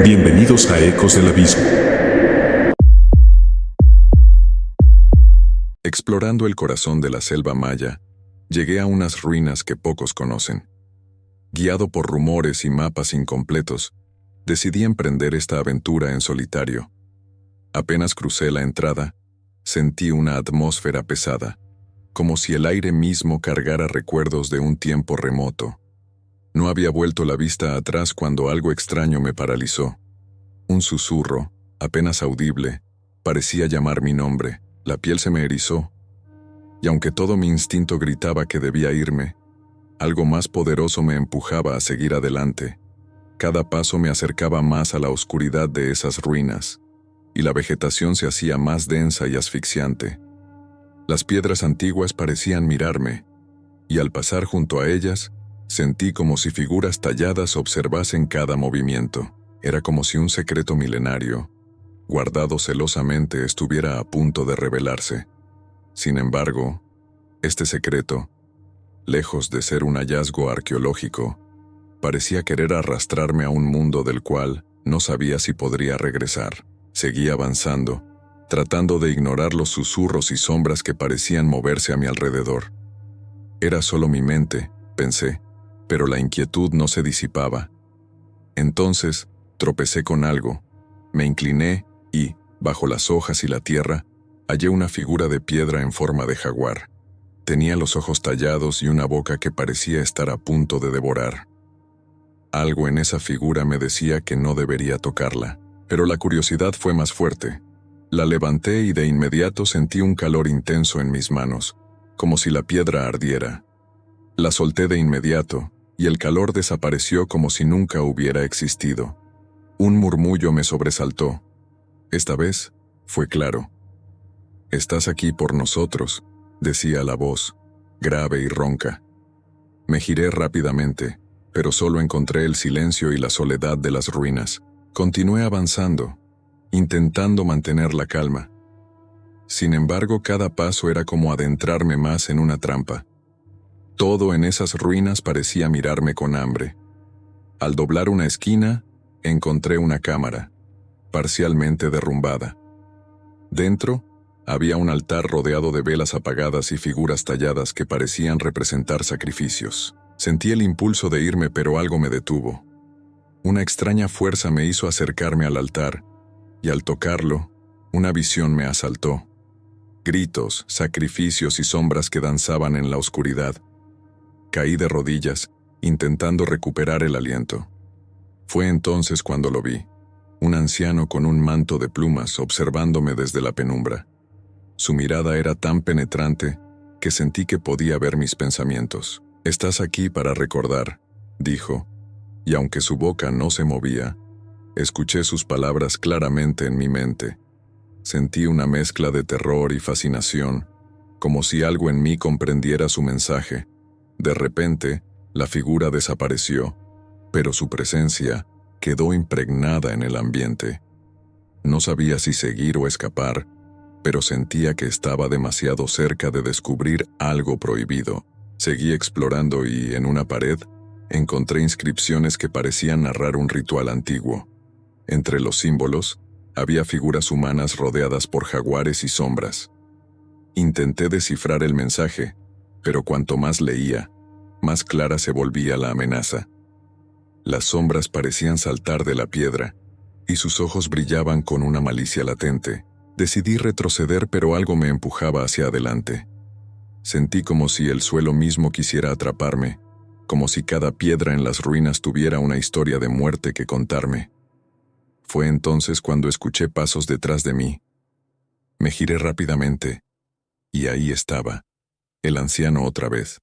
Bienvenidos a Ecos del Abismo. Explorando el corazón de la selva maya, llegué a unas ruinas que pocos conocen. Guiado por rumores y mapas incompletos, decidí emprender esta aventura en solitario. Apenas crucé la entrada, sentí una atmósfera pesada, como si el aire mismo cargara recuerdos de un tiempo remoto. No había vuelto la vista atrás cuando algo extraño me paralizó. Un susurro, apenas audible, parecía llamar mi nombre. La piel se me erizó, y aunque todo mi instinto gritaba que debía irme, algo más poderoso me empujaba a seguir adelante. Cada paso me acercaba más a la oscuridad de esas ruinas, y la vegetación se hacía más densa y asfixiante. Las piedras antiguas parecían mirarme, y al pasar junto a ellas, sentí como si figuras talladas observasen cada movimiento. Era como si un secreto milenario, guardado celosamente, estuviera a punto de revelarse. Sin embargo, este secreto, lejos de ser un hallazgo arqueológico, parecía querer arrastrarme a un mundo del cual no sabía si podría regresar. Seguí avanzando, tratando de ignorar los susurros y sombras que parecían moverse a mi alrededor. Era solo mi mente, pensé, pero la inquietud no se disipaba. Entonces, tropecé con algo, me incliné y, bajo las hojas y la tierra, hallé una figura de piedra en forma de jaguar. Tenía los ojos tallados y una boca que parecía estar a punto de devorar. Algo en esa figura me decía que no debería tocarla, pero la curiosidad fue más fuerte. La levanté y de inmediato sentí un calor intenso en mis manos, como si la piedra ardiera. La solté de inmediato, y el calor desapareció como si nunca hubiera existido. Un murmullo me sobresaltó. Esta vez, fue claro. «Estás aquí por nosotros», decía la voz, grave y ronca. Me giré rápidamente, pero solo encontré el silencio y la soledad de las ruinas. Continué avanzando, intentando mantener la calma. Sin embargo, cada paso era como adentrarme más en una trampa. Todo en esas ruinas parecía mirarme con hambre. Al doblar una esquina, encontré una cámara, parcialmente derrumbada. Dentro, había un altar rodeado de velas apagadas y figuras talladas que parecían representar sacrificios. Sentí el impulso de irme, pero algo me detuvo. Una extraña fuerza me hizo acercarme al altar, y al tocarlo, una visión me asaltó. Gritos, sacrificios y sombras que danzaban en la oscuridad. Caí de rodillas, intentando recuperar el aliento. Fue entonces cuando lo vi, un anciano con un manto de plumas observándome desde la penumbra. Su mirada era tan penetrante que sentí que podía ver mis pensamientos. «Estás aquí para recordar», dijo, y aunque su boca no se movía, escuché sus palabras claramente en mi mente. Sentí una mezcla de terror y fascinación, como si algo en mí comprendiera su mensaje. De repente, la figura desapareció, pero su presencia quedó impregnada en el ambiente. No sabía si seguir o escapar, pero sentía que estaba demasiado cerca de descubrir algo prohibido. Seguí explorando y, en una pared, encontré inscripciones que parecían narrar un ritual antiguo. Entre los símbolos, había figuras humanas rodeadas por jaguares y sombras. Intenté descifrar el mensaje, pero cuanto más leía, más clara se volvía la amenaza. Las sombras parecían saltar de la piedra, y sus ojos brillaban con una malicia latente. Decidí retroceder, pero algo me empujaba hacia adelante. Sentí como si el suelo mismo quisiera atraparme, como si cada piedra en las ruinas tuviera una historia de muerte que contarme. Fue entonces cuando escuché pasos detrás de mí. Me giré rápidamente, y ahí estaba, el anciano otra vez.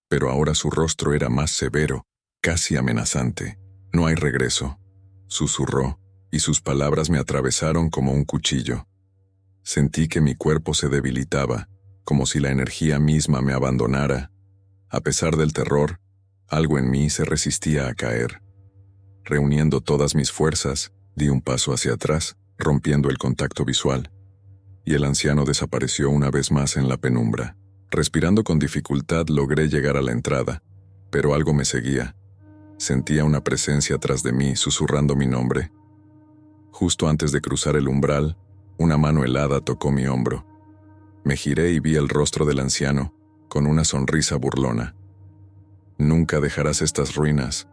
Pero ahora su rostro era más severo, casi amenazante. «No hay regreso», susurró, y sus palabras me atravesaron como un cuchillo. Sentí que mi cuerpo se debilitaba, como si la energía misma me abandonara. A pesar del terror, algo en mí se resistía a caer. Reuniendo todas mis fuerzas, di un paso hacia atrás, rompiendo el contacto visual, y el anciano desapareció una vez más en la penumbra. Respirando con dificultad logré llegar a la entrada, pero algo me seguía. Sentía una presencia tras de mí, susurrando mi nombre. Justo antes de cruzar el umbral, una mano helada tocó mi hombro. Me giré y vi el rostro del anciano, con una sonrisa burlona. «Nunca dejarás estas ruinas»,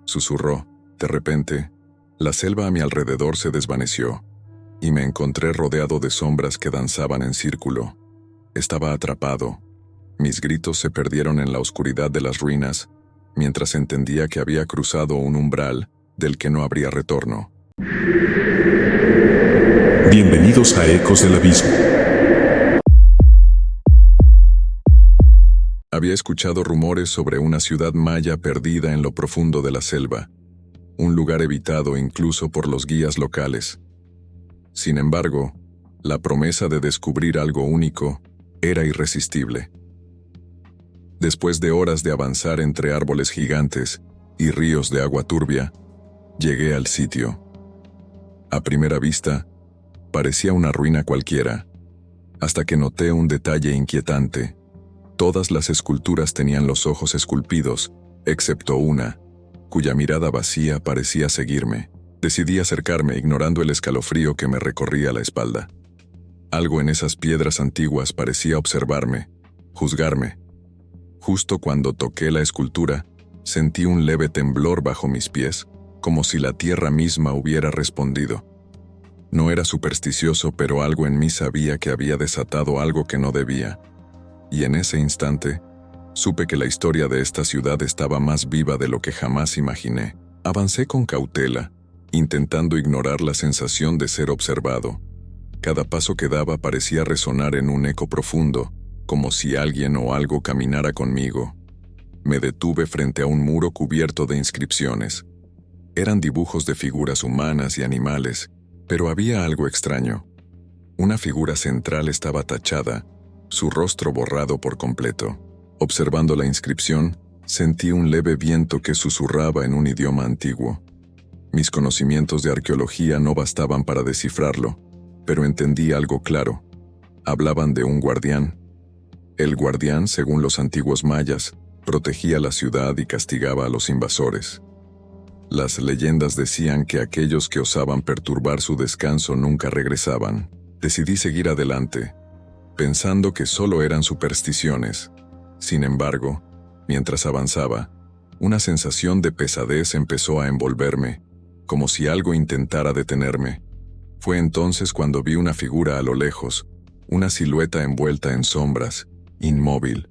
susurró. De repente, la selva a mi alrededor se desvaneció, y me encontré rodeado de sombras que danzaban en círculo. Estaba atrapado. Mis gritos se perdieron en la oscuridad de las ruinas, mientras entendía que había cruzado un umbral del que no habría retorno. Bienvenidos a Ecos del Abismo. Había escuchado rumores sobre una ciudad maya perdida en lo profundo de la selva, un lugar evitado incluso por los guías locales. Sin embargo, la promesa de descubrir algo único era irresistible. Después de horas de avanzar entre árboles gigantes y ríos de agua turbia, llegué al sitio. A primera vista, parecía una ruina cualquiera, hasta que noté un detalle inquietante. Todas las esculturas tenían los ojos esculpidos, excepto una, cuya mirada vacía parecía seguirme. Decidí acercarme ignorando el escalofrío que me recorría la espalda. Algo en esas piedras antiguas parecía observarme, juzgarme. Justo cuando toqué la escultura, sentí un leve temblor bajo mis pies, como si la tierra misma hubiera respondido. No era supersticioso, pero algo en mí sabía que había desatado algo que no debía. Y en ese instante, supe que la historia de esta ciudad estaba más viva de lo que jamás imaginé. Avancé con cautela, intentando ignorar la sensación de ser observado. Cada paso que daba parecía resonar en un eco profundo, como si alguien o algo caminara conmigo. Me detuve frente a un muro cubierto de inscripciones. Eran dibujos de figuras humanas y animales, pero había algo extraño. Una figura central estaba tachada, su rostro borrado por completo. Observando la inscripción, sentí un leve viento que susurraba en un idioma antiguo. Mis conocimientos de arqueología no bastaban para descifrarlo, pero entendí algo claro. Hablaban de un guardián. El guardián, según los antiguos mayas, protegía la ciudad y castigaba a los invasores. Las leyendas decían que aquellos que osaban perturbar su descanso nunca regresaban. Decidí seguir adelante, pensando que solo eran supersticiones. Sin embargo, mientras avanzaba, una sensación de pesadez empezó a envolverme, como si algo intentara detenerme. Fue entonces cuando vi una figura a lo lejos, una silueta envuelta en sombras, inmóvil.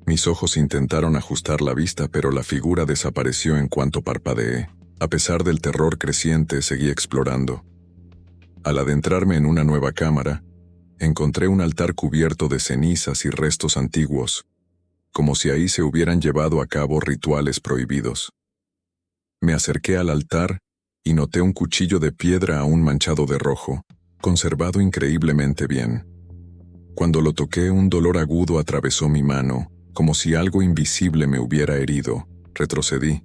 Mis ojos intentaron ajustar la vista, pero la figura desapareció en cuanto parpadeé. A pesar del terror creciente, seguí explorando. Al adentrarme en una nueva cámara, encontré un altar cubierto de cenizas y restos antiguos, como si ahí se hubieran llevado a cabo rituales prohibidos. Me acerqué al altar y noté un cuchillo de piedra aún manchado de rojo, conservado increíblemente bien. Cuando lo toqué, un dolor agudo atravesó mi mano, como si algo invisible me hubiera herido. Retrocedí,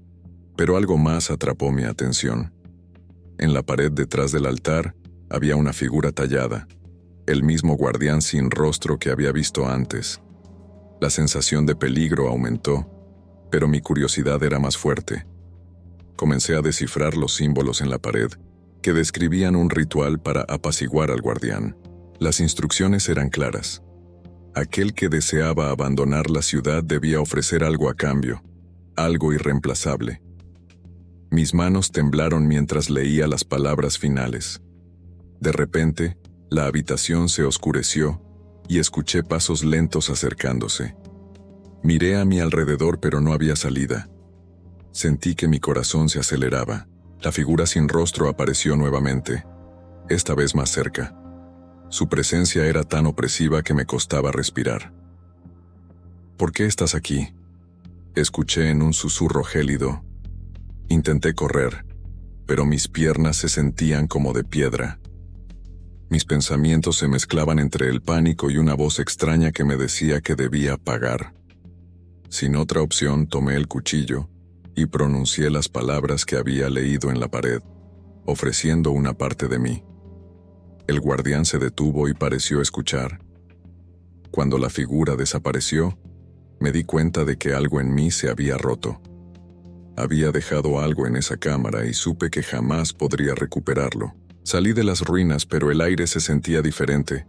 pero algo más atrapó mi atención. En la pared detrás del altar había una figura tallada, el mismo guardián sin rostro que había visto antes. La sensación de peligro aumentó, pero mi curiosidad era más fuerte. Comencé a descifrar los símbolos en la pared, que describían un ritual para apaciguar al guardián. Las instrucciones eran claras. Aquel que deseaba abandonar la ciudad debía ofrecer algo a cambio, algo irreemplazable. Mis manos temblaron mientras leía las palabras finales. De repente, la habitación se oscureció y escuché pasos lentos acercándose. Miré a mi alrededor, pero no había salida. Sentí que mi corazón se aceleraba. La figura sin rostro apareció nuevamente, esta vez más cerca. Su presencia era tan opresiva que me costaba respirar. «¿Por qué estás aquí?», escuché en un susurro gélido. Intenté correr, pero mis piernas se sentían como de piedra. Mis pensamientos se mezclaban entre el pánico y una voz extraña que me decía que debía pagar. Sin otra opción, tomé el cuchillo y pronuncié las palabras que había leído en la pared, ofreciendo una parte de mí. El guardián se detuvo y pareció escuchar. Cuando la figura desapareció, me di cuenta de que algo en mí se había roto. Había dejado algo en esa cámara y supe que jamás podría recuperarlo. Salí de las ruinas, pero el aire se sentía diferente,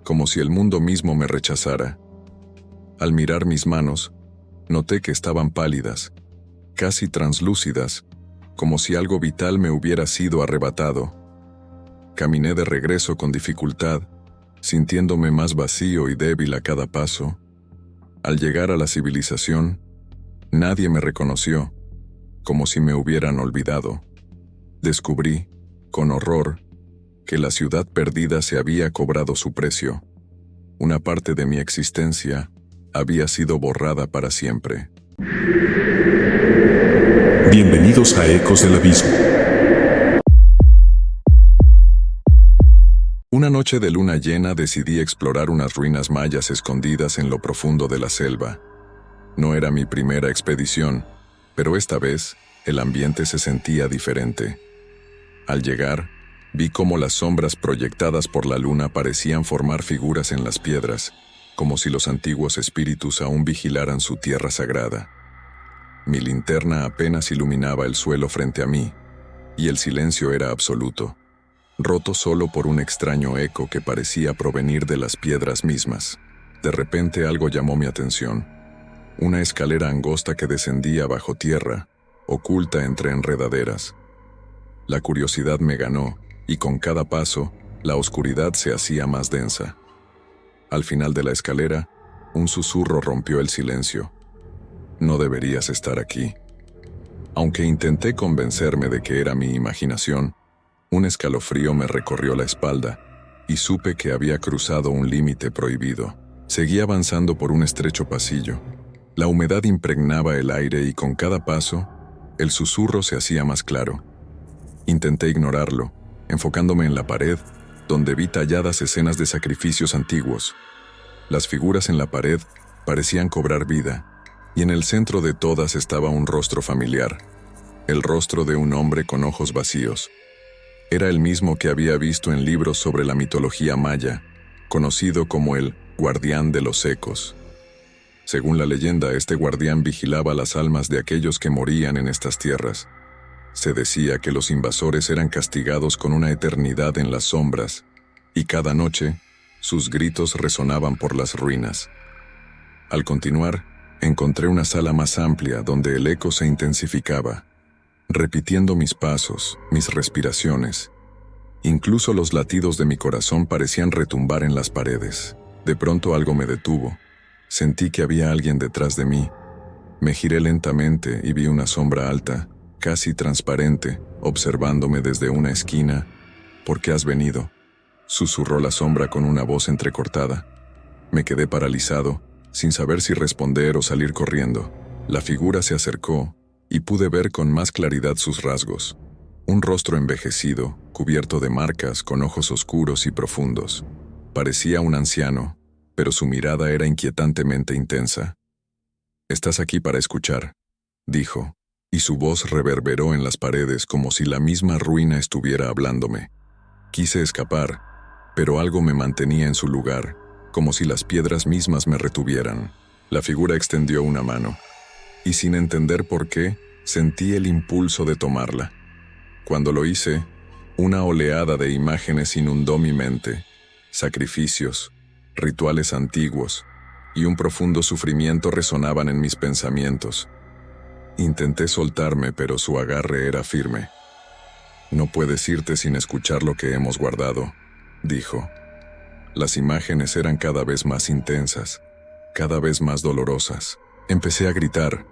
como si el mundo mismo me rechazara. Al mirar mis manos, noté que estaban pálidas, casi translúcidas, como si algo vital me hubiera sido arrebatado. Caminé de regreso con dificultad, sintiéndome más vacío y débil a cada paso. Al llegar a la civilización, nadie me reconoció, como si me hubieran olvidado. Descubrí, con horror, que la ciudad perdida se había cobrado su precio. Una parte de mi existencia había sido borrada para siempre. Bienvenidos a Ecos del Abismo. Una noche de luna llena decidí explorar unas ruinas mayas escondidas en lo profundo de la selva. No era mi primera expedición, pero esta vez el ambiente se sentía diferente. Al llegar, vi cómo las sombras proyectadas por la luna parecían formar figuras en las piedras, como si los antiguos espíritus aún vigilaran su tierra sagrada. Mi linterna apenas iluminaba el suelo frente a mí, y el silencio era absoluto, roto solo por un extraño eco que parecía provenir de las piedras mismas. De repente algo llamó mi atención. Una escalera angosta que descendía bajo tierra, oculta entre enredaderas. La curiosidad me ganó, y con cada paso, la oscuridad se hacía más densa. Al final de la escalera, un susurro rompió el silencio. No deberías estar aquí. Aunque intenté convencerme de que era mi imaginación, un escalofrío me recorrió la espalda, y supe que había cruzado un límite prohibido. Seguí avanzando por un estrecho pasillo. La humedad impregnaba el aire y con cada paso, el susurro se hacía más claro. Intenté ignorarlo, enfocándome en la pared, donde vi talladas escenas de sacrificios antiguos. Las figuras en la pared parecían cobrar vida, y en el centro de todas estaba un rostro familiar, el rostro de un hombre con ojos vacíos. Era el mismo que había visto en libros sobre la mitología maya, conocido como el Guardián de los Ecos. Según la leyenda, este guardián vigilaba las almas de aquellos que morían en estas tierras. Se decía que los invasores eran castigados con una eternidad en las sombras, y cada noche, sus gritos resonaban por las ruinas. Al continuar, encontré una sala más amplia donde el eco se intensificaba, repitiendo mis pasos, mis respiraciones. Incluso los latidos de mi corazón parecían retumbar en las paredes. De pronto algo me detuvo. Sentí que había alguien detrás de mí. Me giré lentamente y vi una sombra alta, casi transparente, observándome desde una esquina. ¿Por qué has venido?, susurró la sombra con una voz entrecortada. Me quedé paralizado, sin saber si responder o salir corriendo. La figura se acercó, y pude ver con más claridad sus rasgos. Un rostro envejecido, cubierto de marcas, con ojos oscuros y profundos. Parecía un anciano, pero su mirada era inquietantemente intensa. «Estás aquí para escuchar», dijo, y su voz reverberó en las paredes como si la misma ruina estuviera hablándome. Quise escapar, pero algo me mantenía en su lugar, como si las piedras mismas me retuvieran. La figura extendió una mano, y sin entender por qué, sentí el impulso de tomarla. Cuando lo hice, una oleada de imágenes inundó mi mente: sacrificios, rituales antiguos, y un profundo sufrimiento resonaban en mis pensamientos. Intenté soltarme, pero su agarre era firme. «No puedes irte sin escuchar lo que hemos guardado», dijo. Las imágenes eran cada vez más intensas, cada vez más dolorosas. Empecé a gritar,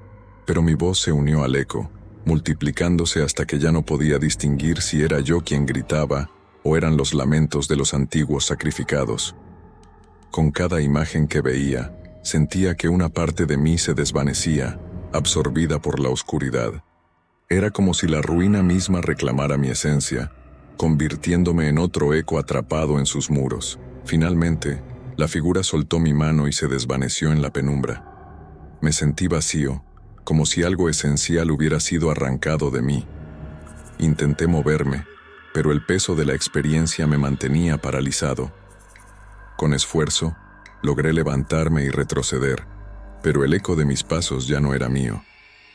pero mi voz se unió al eco, multiplicándose hasta que ya no podía distinguir si era yo quien gritaba o eran los lamentos de los antiguos sacrificados. Con cada imagen que veía, sentía que una parte de mí se desvanecía, absorbida por la oscuridad. Era como si la ruina misma reclamara mi esencia, convirtiéndome en otro eco atrapado en sus muros. Finalmente, la figura soltó mi mano y se desvaneció en la penumbra. Me sentí vacío, como si algo esencial hubiera sido arrancado de mí. Intenté moverme, pero el peso de la experiencia me mantenía paralizado. Con esfuerzo, logré levantarme y retroceder, pero el eco de mis pasos ya no era mío.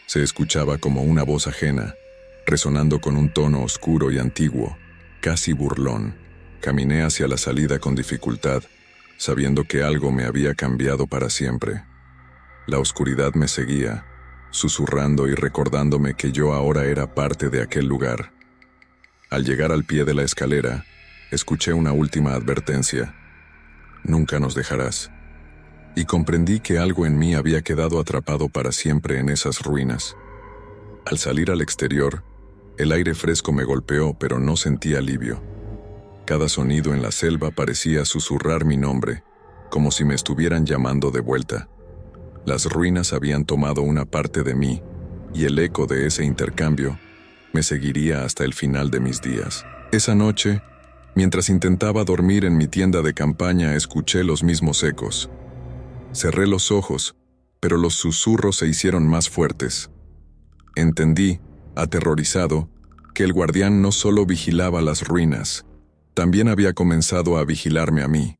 Se escuchaba como una voz ajena, resonando con un tono oscuro y antiguo, casi burlón. Caminé hacia la salida con dificultad, sabiendo que algo me había cambiado para siempre. La oscuridad me seguía, susurrando y recordándome que yo ahora era parte de aquel lugar. Al llegar al pie de la escalera, escuché una última advertencia: nunca nos dejarás. Y comprendí que algo en mí había quedado atrapado para siempre en esas ruinas. Al salir al exterior, el aire fresco me golpeó, pero no sentí alivio. Cada sonido en la selva parecía susurrar mi nombre, como si me estuvieran llamando de vuelta. Las ruinas habían tomado una parte de mí, y el eco de ese intercambio me seguiría hasta el final de mis días. Esa noche, mientras intentaba dormir en mi tienda de campaña, escuché los mismos ecos. Cerré los ojos, pero los susurros se hicieron más fuertes. Entendí, aterrorizado, que el guardián no solo vigilaba las ruinas, también había comenzado a vigilarme a mí.